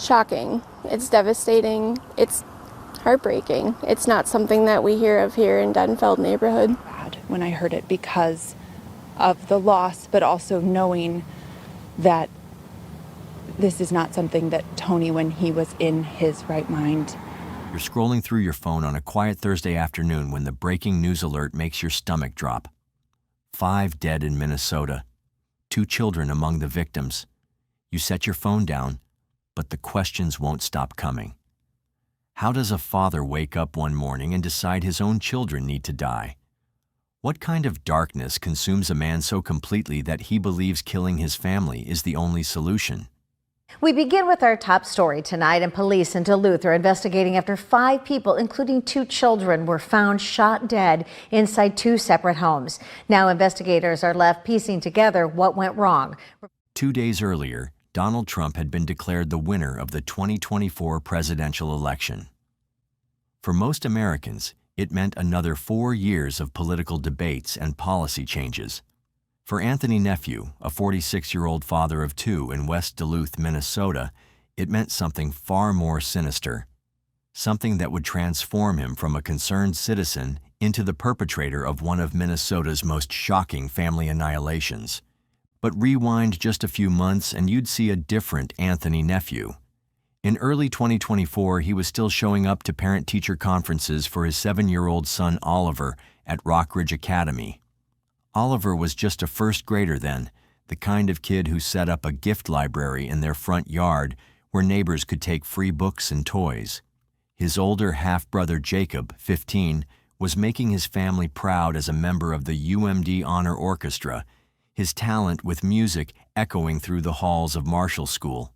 shocking. It's devastating. It's heartbreaking. It's not something that we hear of here in Denfeld neighborhood. Bad when I heard it because of the loss, but also knowing that this is not something that Tony, when he was in his right mind. You're scrolling through your phone on a quiet Thursday afternoon when the breaking news alert makes your stomach drop. 5 dead in Minnesota, 2 children among the victims. You set your phone down, but the questions won't stop coming. How does a father wake up one morning and decide his own children need to die? What kind of darkness consumes a man so completely that he believes killing his family is the only solution? We begin with our top story tonight, and police in Duluth are investigating after 5 people, including 2 children, were found shot dead inside 2 separate homes. Now investigators are left piecing together what went wrong. 2 days earlier, Donald Trump had been declared the winner of the 2024 presidential election. For most Americans, it meant another 4 years of political debates and policy changes. For Anthony Nephew, a 46-year-old father of 2 in West Duluth, Minnesota, it meant something far more sinister, something that would transform him from a concerned citizen into the perpetrator of one of Minnesota's most shocking family annihilations. But rewind just a few months and you'd see a different Anthony Nephew. In early 2024, he was still showing up to parent-teacher conferences for his 7-year-old son Oliver at Rockridge Academy. Oliver was just a first grader then, the kind of kid who set up a gift library in their front yard where neighbors could take free books and toys. His older half-brother Jacob, 15, was making his family proud as a member of the UMD Honor Orchestra, his talent with music echoing through the halls of Marshall School.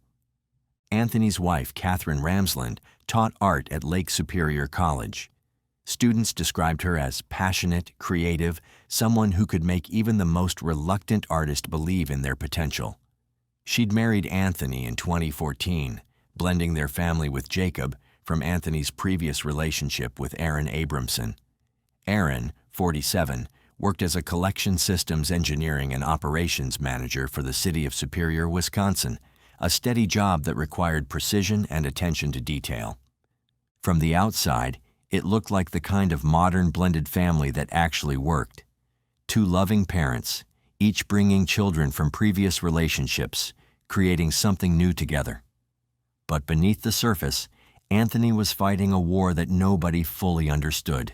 Anthony's wife, Catherine Ramsland, taught art at Lake Superior College. Students described her as passionate, creative, someone who could make even the most reluctant artist believe in their potential. She'd married Anthony in 2014, blending their family with Jacob from Anthony's previous relationship with Aaron Abramson. Aaron, 47, worked as a collection systems engineering and operations manager for the city of Superior, Wisconsin, a steady job that required precision and attention to detail. From the outside, it looked like the kind of modern blended family that actually worked. 2 loving parents, each bringing children from previous relationships, creating something new together. But beneath the surface, Anthony was fighting a war that nobody fully understood.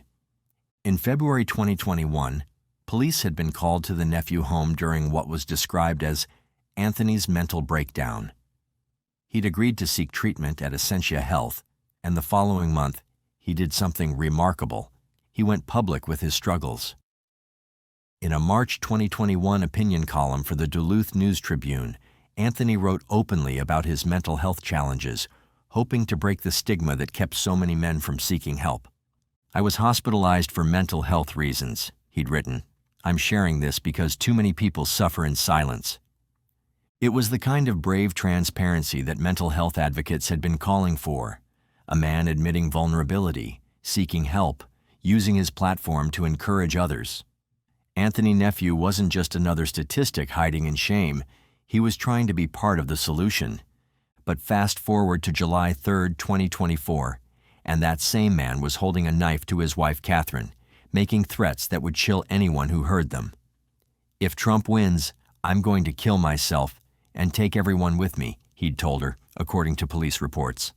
In February 2021, police had been called to the Nephew home during what was described as Anthony's mental breakdown. He'd agreed to seek treatment at Essentia Health, and the following month, he did something remarkable. He went public with his struggles. In a March 2021 opinion column for the Duluth News Tribune, Anthony wrote openly about his mental health challenges, hoping to break the stigma that kept so many men from seeking help. "I was hospitalized for mental health reasons," he'd written. "I'm sharing this because too many people suffer in silence." It was the kind of brave transparency that mental health advocates had been calling for. A man admitting vulnerability, seeking help, using his platform to encourage others. Anthony Nephew wasn't just another statistic hiding in shame. He was trying to be part of the solution. But fast forward to July 3, 2024, and that same man was holding a knife to his wife Catherine, making threats that would chill anyone who heard them. "If Trump wins, I'm going to kill myself and take everyone with me," he'd told her, according to police reports.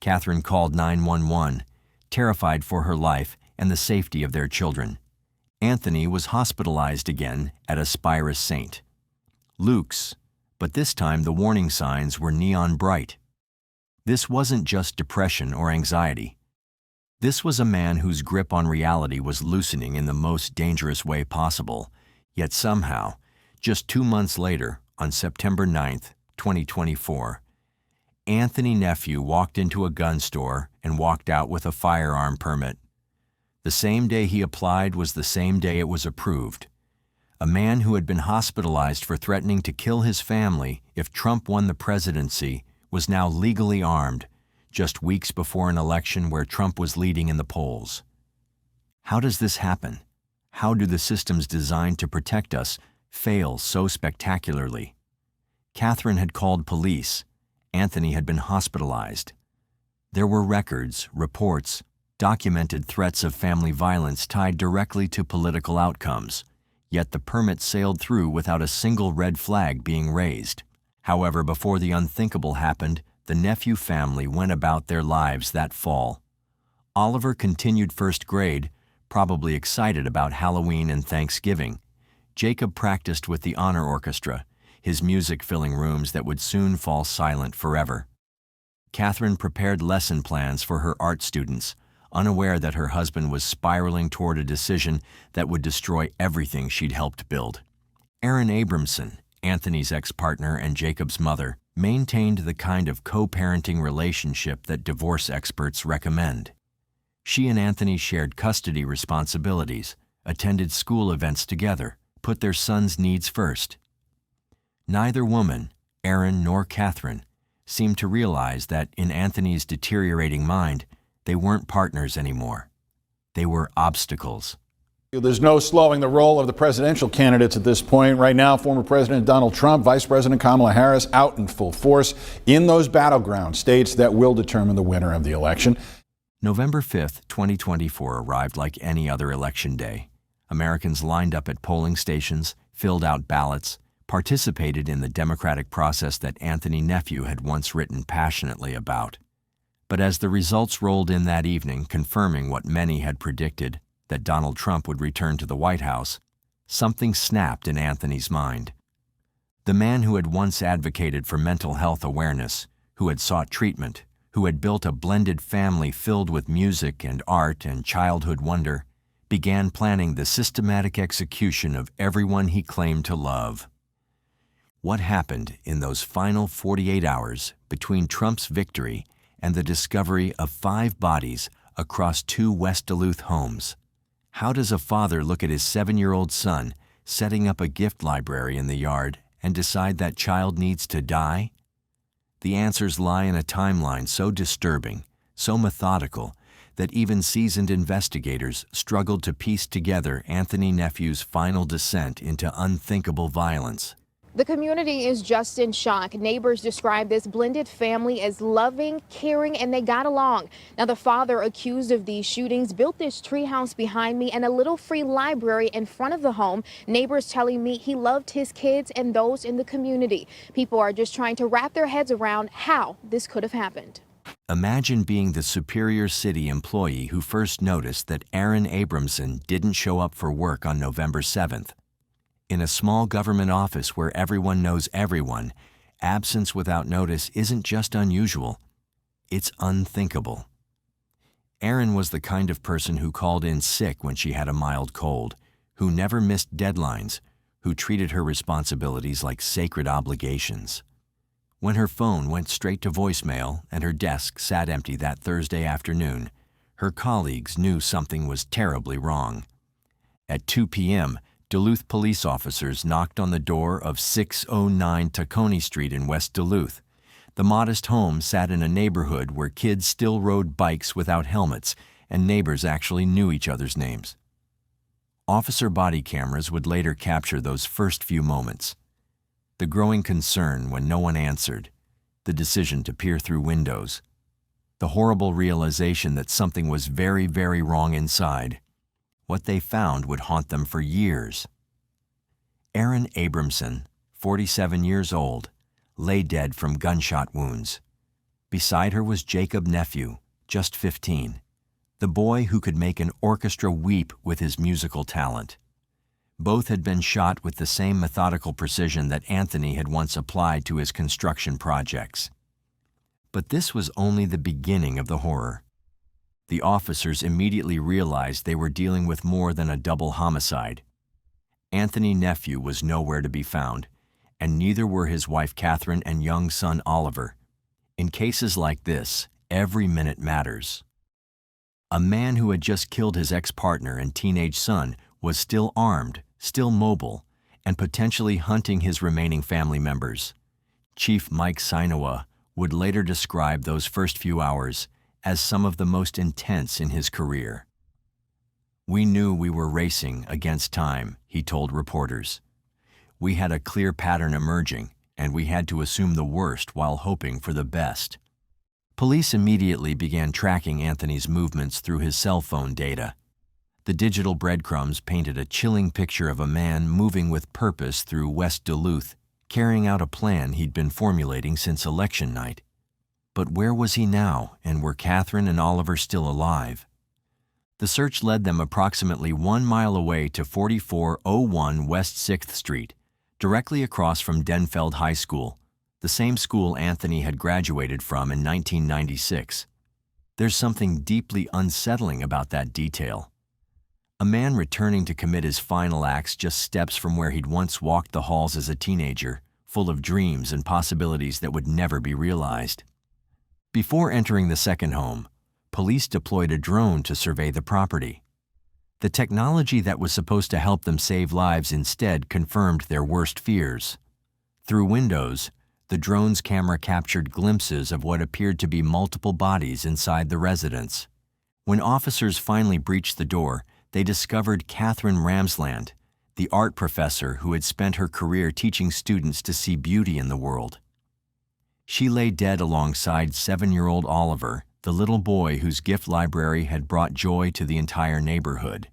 Catherine called 911, terrified for her life and the safety of their children. Anthony was hospitalized again at Aspirus Saint Luke's, but this time the warning signs were neon bright. This wasn't just depression or anxiety. This was a man whose grip on reality was loosening in the most dangerous way possible, yet somehow, just 2 months later, on September 9, 2024, Anthony Nephew walked into a gun store and walked out with a firearm permit. The same day he applied was the same day it was approved. A man who had been hospitalized for threatening to kill his family if Trump won the presidency was now legally armed, just weeks before an election where Trump was leading in the polls. How does this happen? How do the systems designed to protect us fail so spectacularly? Catherine had called police. Anthony had been hospitalized. There were records, reports, documented threats of family violence tied directly to political outcomes, yet the permit sailed through without a single red flag being raised. However, before the unthinkable happened, the Nephew family went about their lives that fall. Oliver continued first grade, probably excited about Halloween and Thanksgiving. Jacob practiced with the honor orchestra, his music filling rooms that would soon fall silent forever. Catherine prepared lesson plans for her art students, unaware that her husband was spiraling toward a decision that would destroy everything she'd helped build. Erin Abramson, Anthony's ex-partner and Jacob's mother, maintained the kind of co-parenting relationship that divorce experts recommend. She and Anthony shared custody responsibilities, attended school events together, put their son's needs first. Neither woman, Erin nor Catherine, seemed to realize that in Anthony's deteriorating mind, they weren't partners anymore. They were obstacles. There's no slowing the roll of the presidential candidates at this point. Right now, former President Donald Trump, Vice President Kamala Harris out in full force in those battleground states that will determine the winner of the election. November 5th, 2024 arrived like any other election day. Americans lined up at polling stations, filled out ballots, participated in the democratic process that Anthony Nephew had once written passionately about. But as the results rolled in that evening, confirming what many had predicted, that Donald Trump would return to the White House, something snapped in Anthony's mind. The man who had once advocated for mental health awareness, who had sought treatment, who had built a blended family filled with music and art and childhood wonder, began planning the systematic execution of everyone he claimed to love. What happened in those final 48 hours between Trump's victory and the discovery of 5 bodies across 2 West Duluth homes? How does a father look at his 7-year-old son setting up a gift library in the yard and decide that child needs to die? The answers lie in a timeline so disturbing, so methodical, that even seasoned investigators struggled to piece together Anthony Nephew's final descent into unthinkable violence. The community is just in shock. Neighbors describe this blended family as loving, caring, and they got along. Now, the father accused of these shootings built this treehouse behind me and a little free library in front of the home. Neighbors telling me he loved his kids and those in the community. People are just trying to wrap their heads around how this could have happened. Imagine being the Superior City employee who first noticed that Erin Abramson didn't show up for work on November 7th. In a small government office where everyone knows everyone, absence without notice isn't just unusual, it's unthinkable. Erin was the kind of person who called in sick when she had a mild cold, who never missed deadlines, who treated her responsibilities like sacred obligations. When her phone went straight to voicemail and her desk sat empty that Thursday afternoon, her colleagues knew something was terribly wrong. At 2 p.m., Duluth police officers knocked on the door of 609 Tacony Street in West Duluth. The modest home sat in a neighborhood where kids still rode bikes without helmets and neighbors actually knew each other's names. Officer body cameras would later capture those first few moments. The growing concern when no one answered, the decision to peer through windows, the horrible realization that something was very, very wrong inside. What they found would haunt them for years. Erin Abramson, 47 years old, lay dead from gunshot wounds. Beside her was Jacob Nephew, just 15, the boy who could make an orchestra weep with his musical talent. Both had been shot with the same methodical precision that Anthony had once applied to his construction projects. But this was only the beginning of the horror. The officers immediately realized they were dealing with more than a double homicide. Anthony Nephew was nowhere to be found, and neither were his wife Catherine and young son Oliver. In cases like this, every minute matters. A man who had just killed his ex-partner and teenage son was still armed, still mobile, and potentially hunting his remaining family members. Chief Mike Sinoa would later describe those first few hours as some of the most intense in his career. "We knew we were racing against time," he told reporters. "We had a clear pattern emerging, and we had to assume the worst while hoping for the best. Police immediately began tracking Anthony's movements through his cell phone data. The digital breadcrumbs painted a chilling picture of a man moving with purpose through West Duluth, carrying out a plan he'd been formulating since election night. But where was he now, and were Catherine and Oliver still alive? The search led them approximately 1 mile away to 4401 West 6th Street, directly across from Denfeld High School, the same school Anthony had graduated from in 1996. There's something deeply unsettling about that detail. A man returning to commit his final acts just steps from where he'd once walked the halls as a teenager, full of dreams and possibilities that would never be realized. Before entering the second home, police deployed a drone to survey the property. The technology that was supposed to help them save lives instead confirmed their worst fears. Through windows, the drone's camera captured glimpses of what appeared to be multiple bodies inside the residence. When officers finally breached the door, they discovered Catherine Ramsland, the art professor who had spent her career teaching students to see beauty in the world. She lay dead alongside 7-year-old Oliver, the little boy whose gift library had brought joy to the entire neighborhood.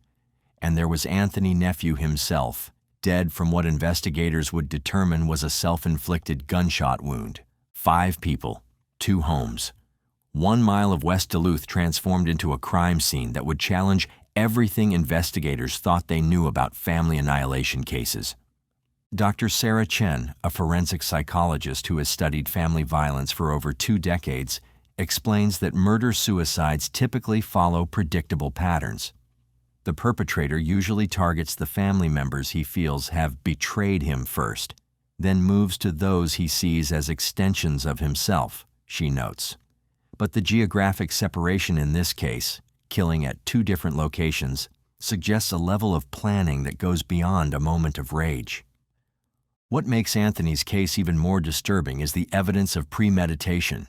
And there was Anthony Nephew himself, dead from what investigators would determine was a self-inflicted gunshot wound. 5 people, 2 homes. 1 mile of West Duluth transformed into a crime scene that would challenge everything investigators thought they knew about family annihilation cases. Dr. Sarah Chen, a forensic psychologist who has studied family violence for over 2 decades, explains that murder-suicides typically follow predictable patterns. The perpetrator usually targets the family members he feels have betrayed him first, then moves to those he sees as extensions of himself, she notes. But the geographic separation in this case, killing at 2 different locations, suggests a level of planning that goes beyond a moment of rage. What makes Anthony's case even more disturbing is the evidence of premeditation.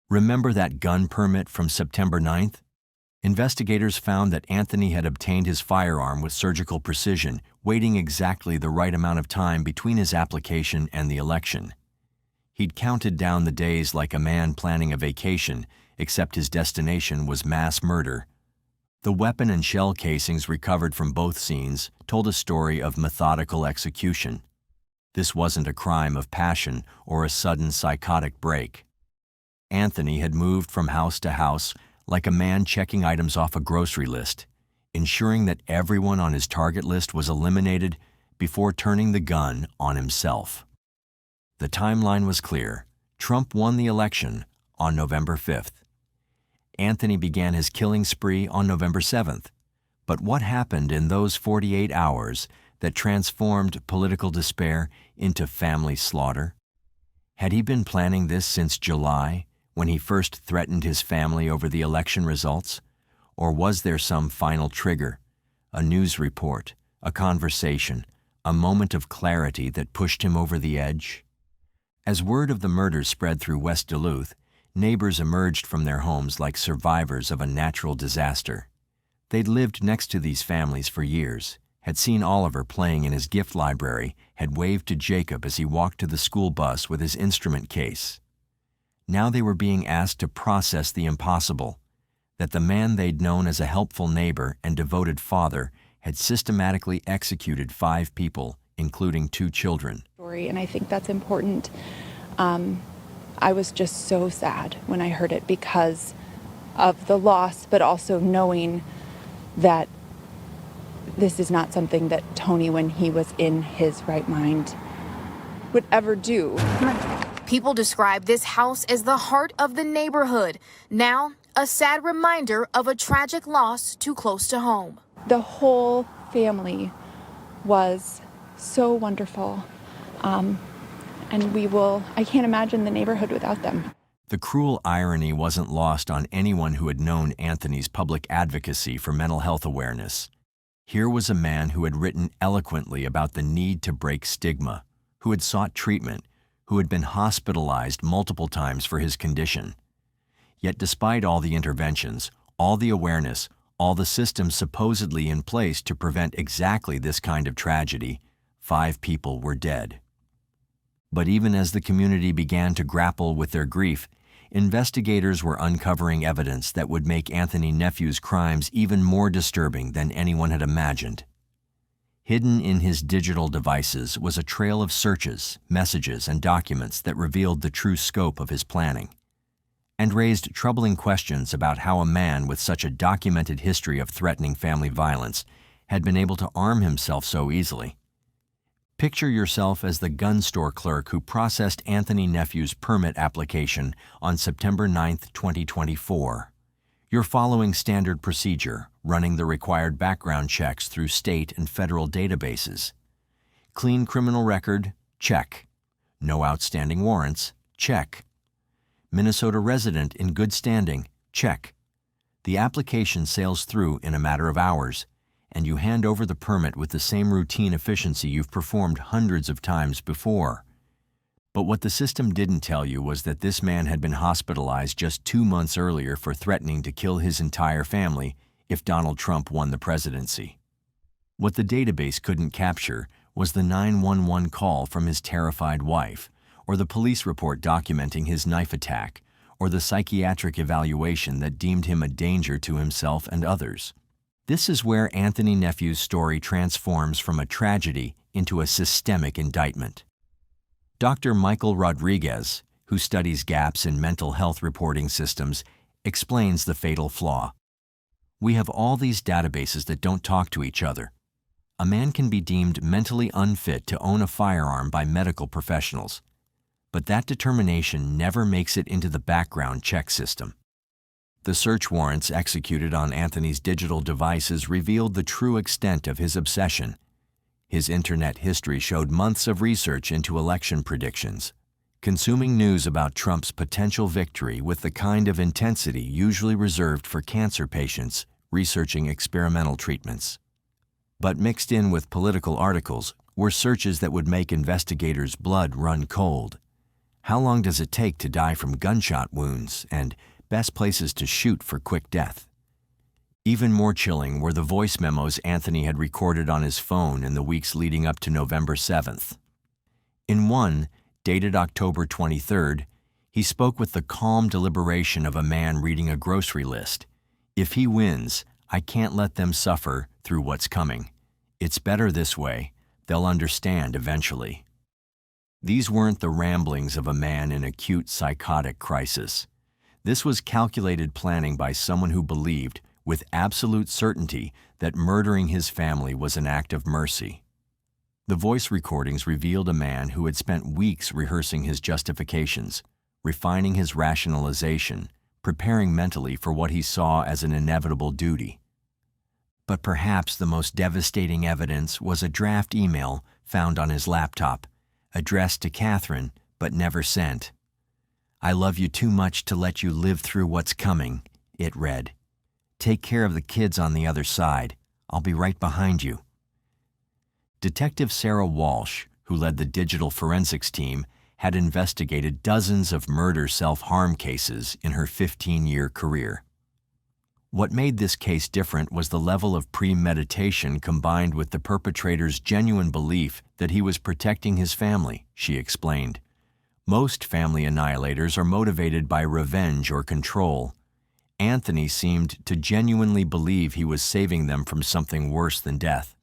Remember that gun permit from September 9th? Investigators found that Anthony had obtained his firearm with surgical precision, waiting exactly the right amount of time between his application and the election. He'd counted down the days like a man planning a vacation, except his destination was mass murder. The weapon and shell casings recovered from both scenes told a story of methodical execution. This wasn't a crime of passion or a sudden psychotic break. Anthony had moved from house to house like a man checking items off a grocery list, ensuring that everyone on his target list was eliminated before turning the gun on himself. The timeline was clear. Trump won the election on November 5th. Anthony began his killing spree on November 7th. But what happened in those 48 hours that transformed political despair into family slaughter? Had he been planning this since July, when he first threatened his family over the election results? Or was there some final trigger, a news report, a conversation, a moment of clarity that pushed him over the edge? As word of the murders spread through West Duluth, neighbors emerged from their homes like survivors of a natural disaster. They'd lived next to these families for years, had seen Oliver playing in his gift library, had waved to Jacob as he walked to the school bus with his instrument case. Now they were being asked to process the impossible, that the man they'd known as a helpful neighbor and devoted father had systematically executed 5 people, including 2 children. And I think that's important. I was just so sad when I heard it because of the loss, but also knowing that this is not something that Tony, when he was in his right mind, would ever do. People describe this house as the heart of the neighborhood. Now, a sad reminder of a tragic loss too close to home. The whole family was so wonderful. And I can't imagine the neighborhood without them. The cruel irony wasn't lost on anyone who had known Anthony's public advocacy for mental health awareness. Here was a man who had written eloquently about the need to break stigma, who had sought treatment, who had been hospitalized multiple times for his condition. Yet despite all the interventions, all the awareness, all the systems supposedly in place to prevent exactly this kind of tragedy, 5 people were dead. But even as the community began to grapple with their grief, investigators were uncovering evidence that would make Anthony Nephew's crimes even more disturbing than anyone had imagined. Hidden in his digital devices was a trail of searches, messages, and documents that revealed the true scope of his planning, and raised troubling questions about how a man with such a documented history of threatening family violence had been able to arm himself so easily. Picture yourself as the gun store clerk who processed Anthony Nephew's permit application on September 9, 2024. You're following standard procedure, running the required background checks through state and federal databases. Clean criminal record? Check. No outstanding warrants? Check. Minnesota resident in good standing? Check. The application sails through in a matter of hours, and you hand over the permit with the same routine efficiency you've performed hundreds of times before. But what the system didn't tell you was that this man had been hospitalized just 2 months earlier for threatening to kill his entire family if Donald Trump won the presidency. What the database couldn't capture was the 911 call from his terrified wife, or the police report documenting his knife attack, or the psychiatric evaluation that deemed him a danger to himself and others. This is where Anthony Nephew's story transforms from a tragedy into a systemic indictment. Dr. Michael Rodriguez, who studies gaps in mental health reporting systems, explains the fatal flaw. We have all these databases that don't talk to each other. A man can be deemed mentally unfit to own a firearm by medical professionals, but that determination never makes it into the background check system. The search warrants executed on Anthony's digital devices revealed the true extent of his obsession. His internet history showed months of research into election predictions, consuming news about Trump's potential victory with the kind of intensity usually reserved for cancer patients researching experimental treatments. But mixed in with political articles were searches that would make investigators' blood run cold. How long does it take to die from gunshot wounds, and best places to shoot for quick death? Even more chilling were the voice memos Anthony had recorded on his phone in the weeks leading up to November 7th. In one, dated October 23rd, he spoke with the calm deliberation of a man reading a grocery list. If he wins, I can't let them suffer through what's coming. It's better this way. They'll understand eventually. These weren't the ramblings of a man in acute psychotic crisis. This was calculated planning by someone who believed, with absolute certainty, that murdering his family was an act of mercy. The voice recordings revealed a man who had spent weeks rehearsing his justifications, refining his rationalization, preparing mentally for what he saw as an inevitable duty. But perhaps the most devastating evidence was a draft email found on his laptop, addressed to Catherine but never sent. "I love you too much to let you live through what's coming," it read. "Take care of the kids on the other side. I'll be right behind you." Detective Sarah Walsh, who led the digital forensics team, had investigated dozens of murder self-harm cases in her 15-year career. What made this case different was the level of premeditation combined with the perpetrator's genuine belief that he was protecting his family, she explained. Most family annihilators are motivated by revenge or control. Anthony seemed to genuinely believe he was saving them from something worse than death.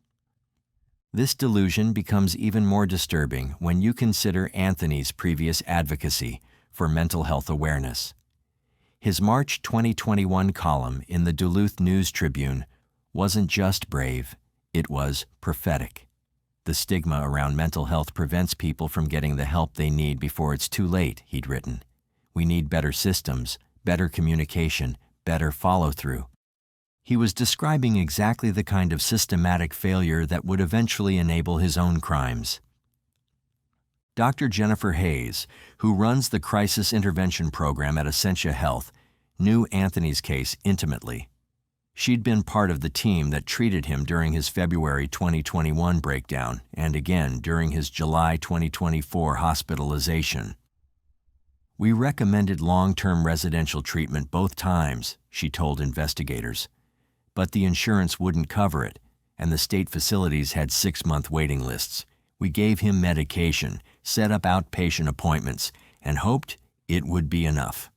This delusion becomes even more disturbing when you consider Anthony's previous advocacy for mental health awareness. His March 2021 column in the Duluth News Tribune wasn't just brave, it was prophetic. The stigma around mental health prevents people from getting the help they need before it's too late, he'd written. We need better systems, better communication, better follow-through. He was describing exactly the kind of systematic failure that would eventually enable his own crimes. Dr. Jennifer Hayes, who runs the Crisis Intervention Program at Essentia Health, knew Anthony's case intimately. She'd been part of the team that treated him during his February 2021 breakdown and again during his July 2024 hospitalization. "We recommended long-term residential treatment both times," she told investigators, "but the insurance wouldn't cover it, and the state facilities had 6-month waiting lists. We gave him medication, set up outpatient appointments, and hoped it would be enough.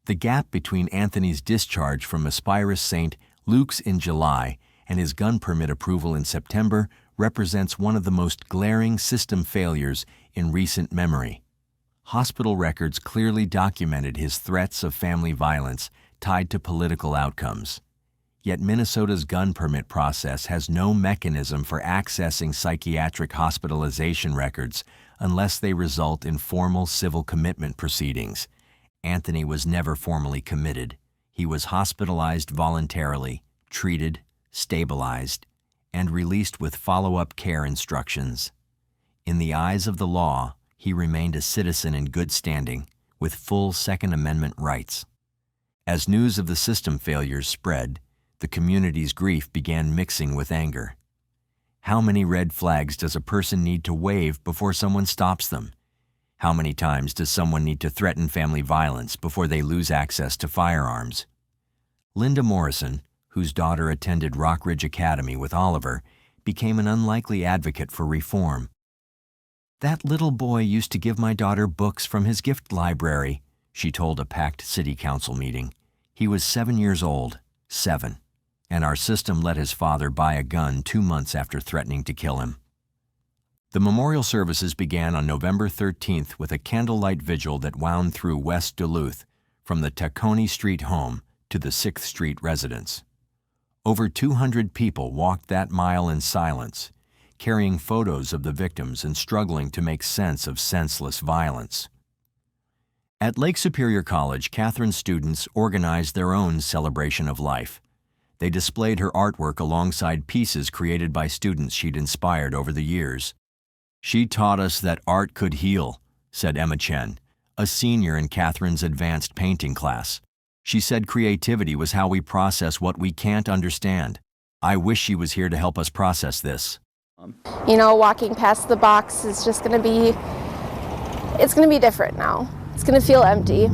The gap between Anthony's discharge from Aspirus St. Luke's in July and his gun permit approval in September represents one of the most glaring system failures in recent memory. Hospital records clearly documented his threats of family violence tied to political outcomes. Yet Minnesota's gun permit process has no mechanism for accessing psychiatric hospitalization records unless they result in formal civil commitment proceedings. Anthony was never formally committed. He was hospitalized voluntarily, treated, stabilized, and released with follow-up care instructions. In the eyes of the law, he remained a citizen in good standing, with full Second Amendment rights. As news of the system failures spread, the community's grief began mixing with anger. How many red flags does a person need to wave before someone stops them? How many times does someone need to threaten family violence before they lose access to firearms? Linda Morrison, whose daughter attended Rockridge Academy with Oliver, became an unlikely advocate for reform. "That little boy used to give my daughter books from his gift library," she told a packed city council meeting. "He was 7 years old, 7, and our system let his father buy a gun 2 months after threatening to kill him." The memorial services began on November 13th with a candlelight vigil that wound through West Duluth, from the Tacony Street home to the 6th Street residence. Over 200 people walked that mile in silence, carrying photos of the victims and struggling to make sense of senseless violence. At Lake Superior College, Catherine's students organized their own celebration of life. They displayed her artwork alongside pieces created by students she'd inspired over the years. "She taught us that art could heal," said Emma Chen, a senior in Catherine's advanced painting class. "She said creativity was how we process what we can't understand. I wish she was here to help us process this." You know, walking past the box is just going to be, it's going to be different now. It's going to feel empty.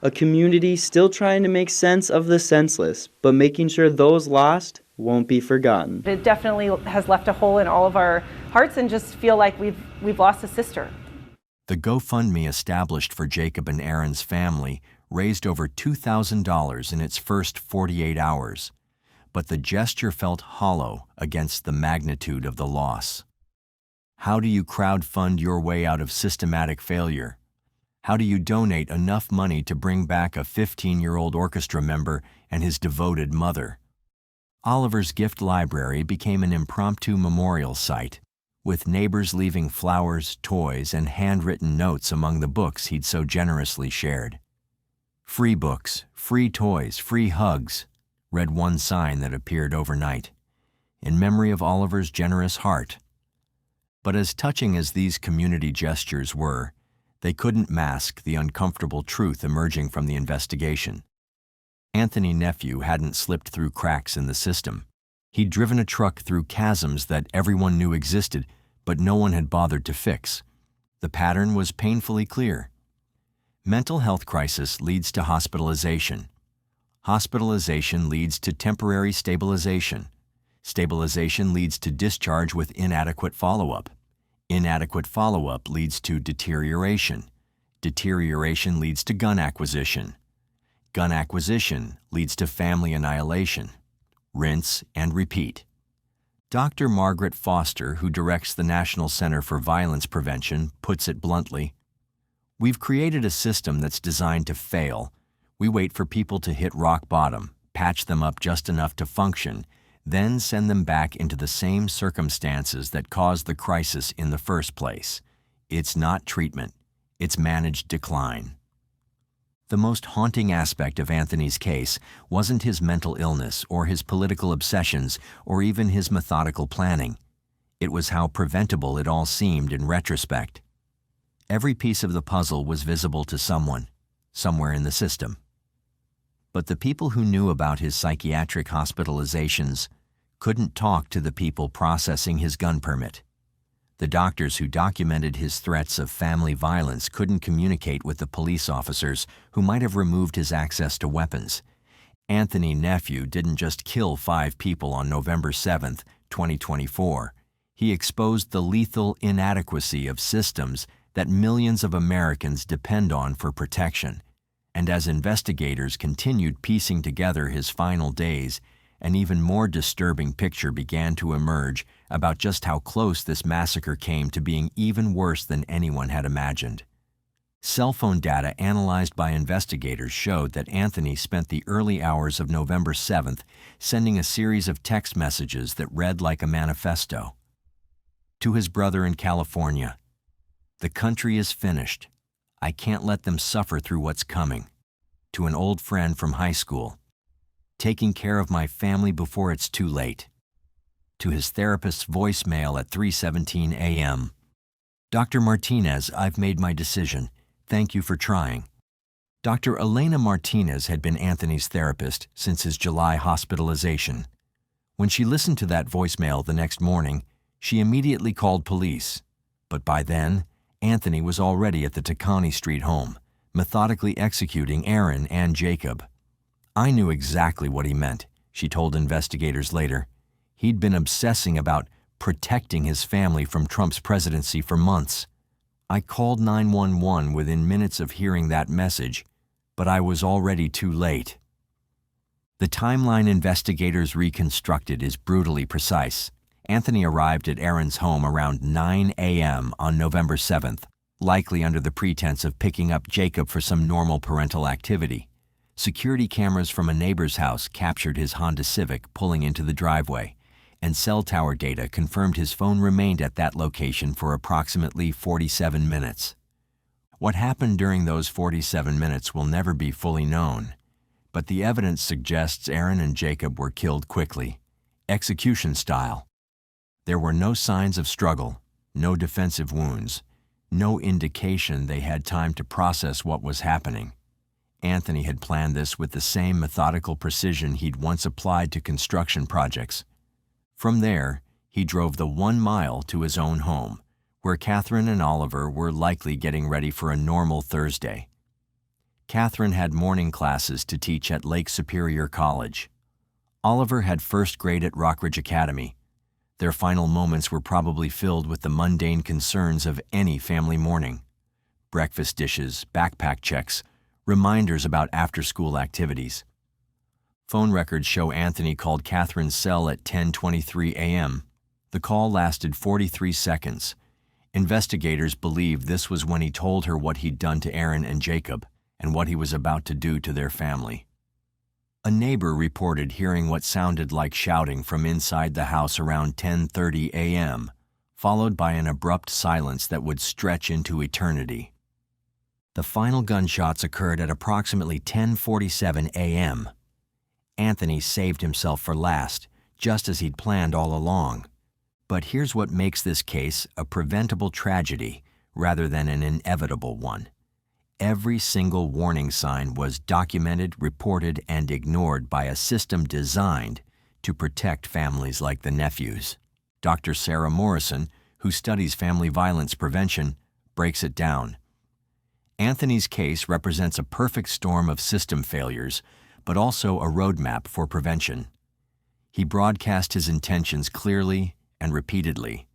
A community still trying to make sense of the senseless, but making sure those lost won't be forgotten. It definitely has left a hole in all of our hearts and just feel like we've lost a sister. The GoFundMe established for Jacob and Aaron's family raised over $2,000 in its first 48 hours, but the gesture felt hollow against the magnitude of the loss. How do you crowdfund your way out of systematic failure? How do you donate enough money to bring back a 15-year-old orchestra member and his devoted mother? Oliver's gift library became an impromptu memorial site, with neighbors leaving flowers, toys, and handwritten notes among the books he'd so generously shared. "Free books, free toys, free hugs," read one sign that appeared overnight, in memory of Oliver's generous heart. But as touching as these community gestures were, they couldn't mask the uncomfortable truth emerging from the investigation. Anthony Nephew hadn't slipped through cracks in the system. He'd driven a truck through chasms that everyone knew existed, but no one had bothered to fix. The pattern was painfully clear. Mental health crisis leads to hospitalization. Hospitalization leads to temporary stabilization. Stabilization leads to discharge with inadequate follow-up. Inadequate follow-up leads to deterioration. Deterioration leads to gun acquisition. Gun acquisition leads to family annihilation. Rinse and repeat. Dr. Margaret Foster, who directs the National Center for Violence Prevention, puts it bluntly, "We've created a system that's designed to fail. We wait for people to hit rock bottom, patch them up just enough to function, then send them back into the same circumstances that caused the crisis in the first place. It's not treatment, it's managed decline." The most haunting aspect of Anthony's case wasn't his mental illness or his political obsessions or even his methodical planning. It was how preventable it all seemed in retrospect. Every piece of the puzzle was visible to someone, somewhere in the system. But the people who knew about his psychiatric hospitalizations couldn't talk to the people processing his gun permit. The doctors who documented his threats of family violence couldn't communicate with the police officers who might have removed his access to weapons. Anthony Nephew didn't just kill 5 people on November 7th, 2024. He exposed the lethal inadequacy of systems that millions of Americans depend on for protection. And as investigators continued piecing together his final days, an even more disturbing picture began to emerge about just how close this massacre came to being even worse than anyone had imagined. Cell phone data analyzed by investigators showed that Anthony spent the early hours of November 7th sending a series of text messages that read like a manifesto. To his brother in California, "The country is finished. I can't let them suffer through what's coming." To an old friend from high school, "Taking care of my family before it's too late." To his therapist's voicemail at 3:17 a.m. "Dr. Martinez, I've made my decision. Thank you for trying." Dr. Elena Martinez had been Anthony's therapist since his July hospitalization. When she listened to that voicemail the next morning, she immediately called police. But by then, Anthony was already at the Tacony Street home, methodically executing Aaron and Jacob. "I knew exactly what he meant," she told investigators later. He'd been obsessing about protecting his family from Trump's presidency for months. "I called 911 within minutes of hearing that message, but I was already too late." The timeline investigators reconstructed is brutally precise. Anthony arrived at Aaron's home around 9 a.m. on November 7th, likely under the pretense of picking up Jacob for some normal parental activity. Security cameras from a neighbor's house captured his Honda Civic pulling into the driveway, and cell tower data confirmed his phone remained at that location for approximately 47 minutes. What happened during those 47 minutes will never be fully known, but the evidence suggests Aaron and Jacob were killed quickly, execution style. There were no signs of struggle, no defensive wounds, no indication they had time to process what was happening. Anthony had planned this with the same methodical precision he'd once applied to construction projects. From there, he drove the 1 mile to his own home, where Catherine and Oliver were likely getting ready for a normal Thursday. Catherine had morning classes to teach at Lake Superior College. Oliver had first grade at Rockridge Academy. Their final moments were probably filled with the mundane concerns of any family morning: breakfast dishes, backpack checks, reminders about after-school activities. Phone records show Anthony called Catherine's cell at 10:23 a.m. The call lasted 43 seconds. Investigators believe this was when he told her what he'd done to Aaron and Jacob and what he was about to do to their family. A neighbor reported hearing what sounded like shouting from inside the house around 10:30 a.m., followed by an abrupt silence that would stretch into eternity. The final gunshots occurred at approximately 10:47 a.m. Anthony saved himself for last, just as he'd planned all along. But here's what makes this case a preventable tragedy rather than an inevitable one. Every single warning sign was documented, reported, and ignored by a system designed to protect families like the Nephews. Dr. Sarah Morrison, who studies family violence prevention, breaks it down. Anthony's case represents a perfect storm of system failures, but also a roadmap for prevention. He broadcast his intentions clearly and repeatedly.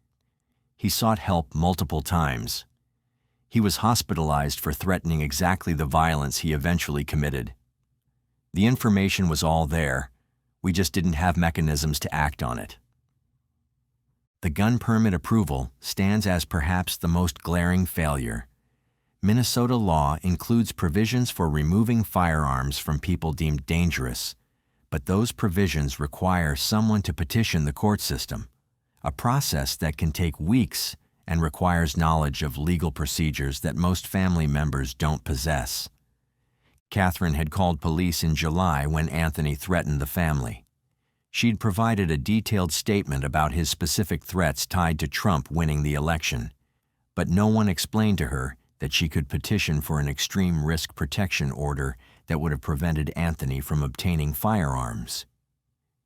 He sought help multiple times. He was hospitalized for threatening exactly the violence he eventually committed. The information was all there. We just didn't have mechanisms to act on it. The gun permit approval stands as perhaps the most glaring failure. Minnesota law includes provisions for removing firearms from people deemed dangerous, but those provisions require someone to petition the court system, a process that can take weeks and requires knowledge of legal procedures that most family members don't possess. Catherine had called police in July when Anthony threatened the family. She'd provided a detailed statement about his specific threats tied to Trump winning the election, but no one explained to her that she could petition for an extreme risk protection order that would have prevented Anthony from obtaining firearms.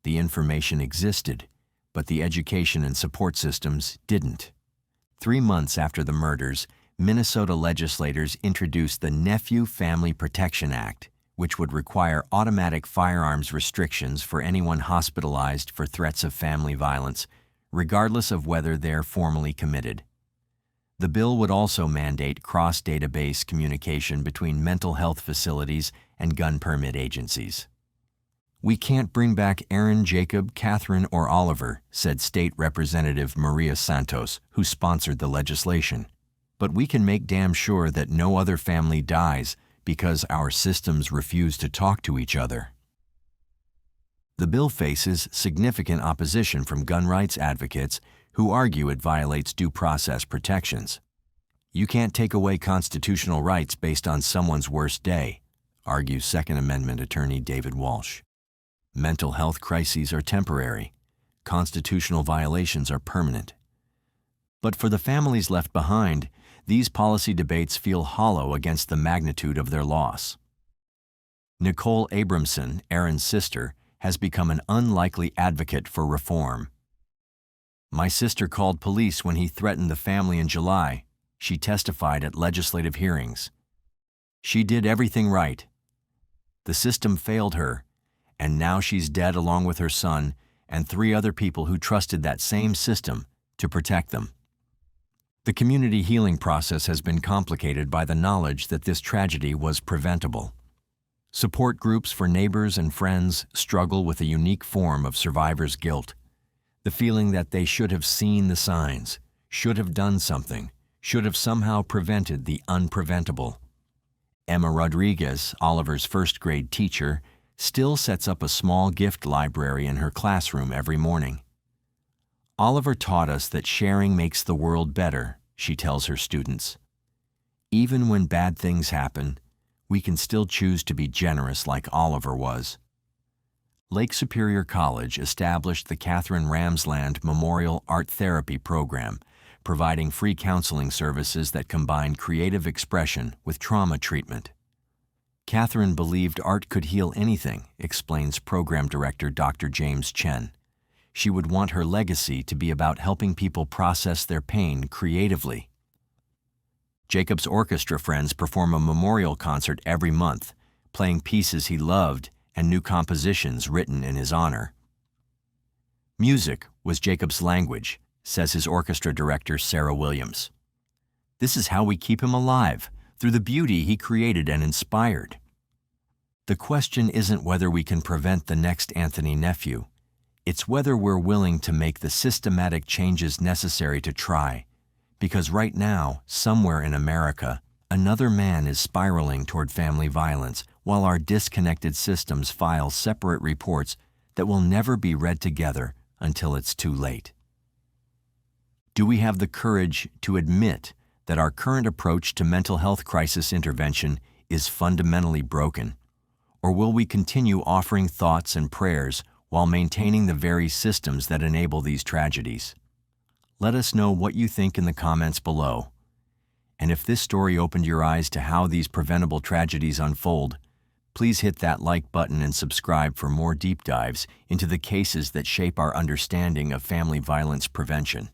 The information existed, but the education and support systems didn't. 3 months after the murders, Minnesota legislators introduced the Nephew Family Protection Act, which would require automatic firearms restrictions for anyone hospitalized for threats of family violence, regardless of whether they're formally committed. The bill would also mandate cross-database communication between mental health facilities and gun permit agencies. "We can't bring back Aaron, Jacob, Catherine, or Oliver," said State Representative Maria Santos, who sponsored the legislation. "But we can make damn sure that no other family dies because our systems refuse to talk to each other." The bill faces significant opposition from gun rights advocates who argue it violates due process protections. "You can't take away constitutional rights based on someone's worst day," argues Second Amendment attorney David Walsh. "Mental health crises are temporary. Constitutional violations are permanent." But for the families left behind, these policy debates feel hollow against the magnitude of their loss. Nicole Abramson, Aaron's sister, has become an unlikely advocate for reform. "My sister called police when he threatened the family in July," she testified at legislative hearings. "She did everything right. The system failed her, and now she's dead along with her son and 3 other people who trusted that same system to protect them." The community healing process has been complicated by the knowledge that this tragedy was preventable. Support groups for neighbors and friends struggle with a unique form of survivor's guilt, the feeling that they should have seen the signs, should have done something, should have somehow prevented the unpreventable. Emma Rodriguez, Oliver's first-grade teacher, still sets up a small gift library in her classroom every morning. "Oliver taught us that sharing makes the world better," she tells her students. "Even when bad things happen, we can still choose to be generous like Oliver was." Lake Superior College established the Catherine Ramsland Memorial Art Therapy Program, providing free counseling services that combine creative expression with trauma treatment. Catherine believed art could heal anything, explains program director Dr. James Chen. She would want her legacy to be about helping people process their pain creatively. Jacob's orchestra friends perform a memorial concert every month, playing pieces he loved and new compositions written in his honor. "Music was Jacob's language," says his orchestra director Sarah Williams. "This is how we keep him alive, through the beauty he created and inspired." The question isn't whether we can prevent the next Anthony Nephew. It's whether we're willing to make the systematic changes necessary to try. Because right now, somewhere in America, another man is spiraling toward family violence while our disconnected systems file separate reports that will never be read together until it's too late. Do we have the courage to admit that our current approach to mental health crisis intervention is fundamentally broken? Or will we continue offering thoughts and prayers while maintaining the very systems that enable these tragedies? Let us know what you think in the comments below. And if this story opened your eyes to how these preventable tragedies unfold, please hit that like button and subscribe for more deep dives into the cases that shape our understanding of family violence prevention.